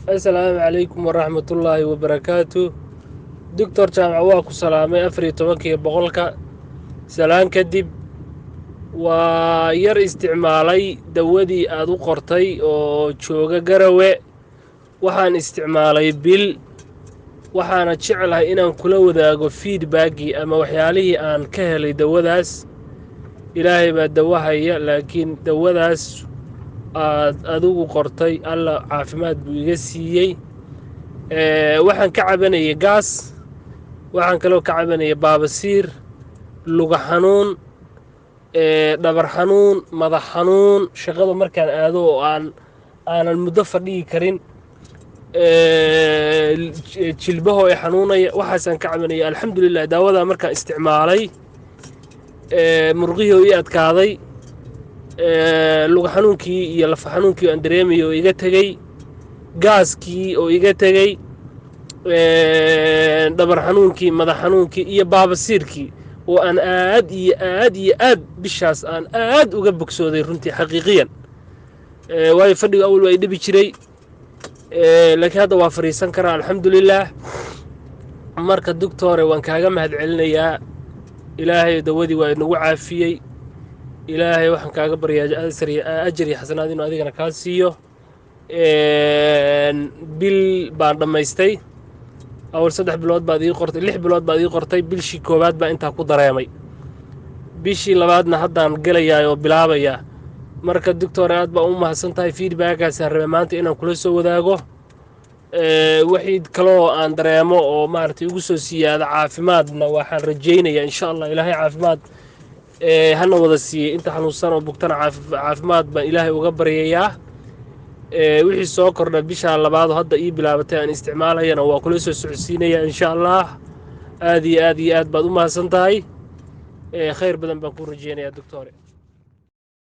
السلام عليكم ورحمة الله وبركاته. دكتور جامع واكو سلامي أفري توكي بقولك سلام كدب وير استعمالي دودي أدو قرطي أو جوغا قروي وحان استعمالي waxaana jeclahay inaan kula wadaago feedbackii ama waxyaalihii aan ka helay dawadaas. ilaahay baa dawahaya, laakiin dawadaas aad adigu qortay alla caafimaad buu iga siiyey. waxaan ka cabanayay gaas, waxaan kaloo ka cabanayay baabasiir, luga xanuun, dhabar xanuun, madax xanuun, shaqada markaan aado oo aanan muddo fadhiyi karin, jilbaho ay xanuunaya, waxaasaan ka cabanaya. alxamdulilah daawadaa markaan isticmaalay murqihii oo ii adkaaday, luga xanuunkii iyo lafa xanuunkii aan dareemay oo iga tegey, gaaskii oo iga tegey, dhabar xanuunkii, madax xanuunkii iyo baabasiirkii oo aan aad iyo aad iyo aad bishaas aan aad uga bogsooday runtii xaqiiqiyan. waayo fadhiga awal waa i dhibi jiray, laakiin hadda waa fariisan karaa alxamdulilah. marka doctore waan kaaga mahad celinayaa. ilaahay dawadii waa inagu caafiyey. ilaahay waxaan kaaga baryaa ajar iyo xasanaad inuu adigana kaa siiyo. bil baan dhammaystay. awal 3 bilood baad ii qortay, 6 bilood baad ii qortay. bishii koowaad baa intaa ku dareemay. bishii labaadna haddaan gelayaa oo bilaabayaa. marka doctor aad baa u mahadsan tahay. feedbackgaasaan rabay maanta inaan kula soo wadaago. wixii kaloo aan dareemo oo maaragtay igu soo siyaada caafimaadna waxaan rajaynayaa insha allah ilaahay caafimaad hana wada siiyey. inta xanuunsan oo bugtana caafimaad baan ilaahay uga baryayaa. wixii soo kordha bishaa labaad hadda ii bilaabatay aan isticmaalayana waa kula soo socodsiinayaa insha allah. aad iyo aad iyo aad baad u mahadsan tahay. khayr badan baan kuu rajaynayaa doctore.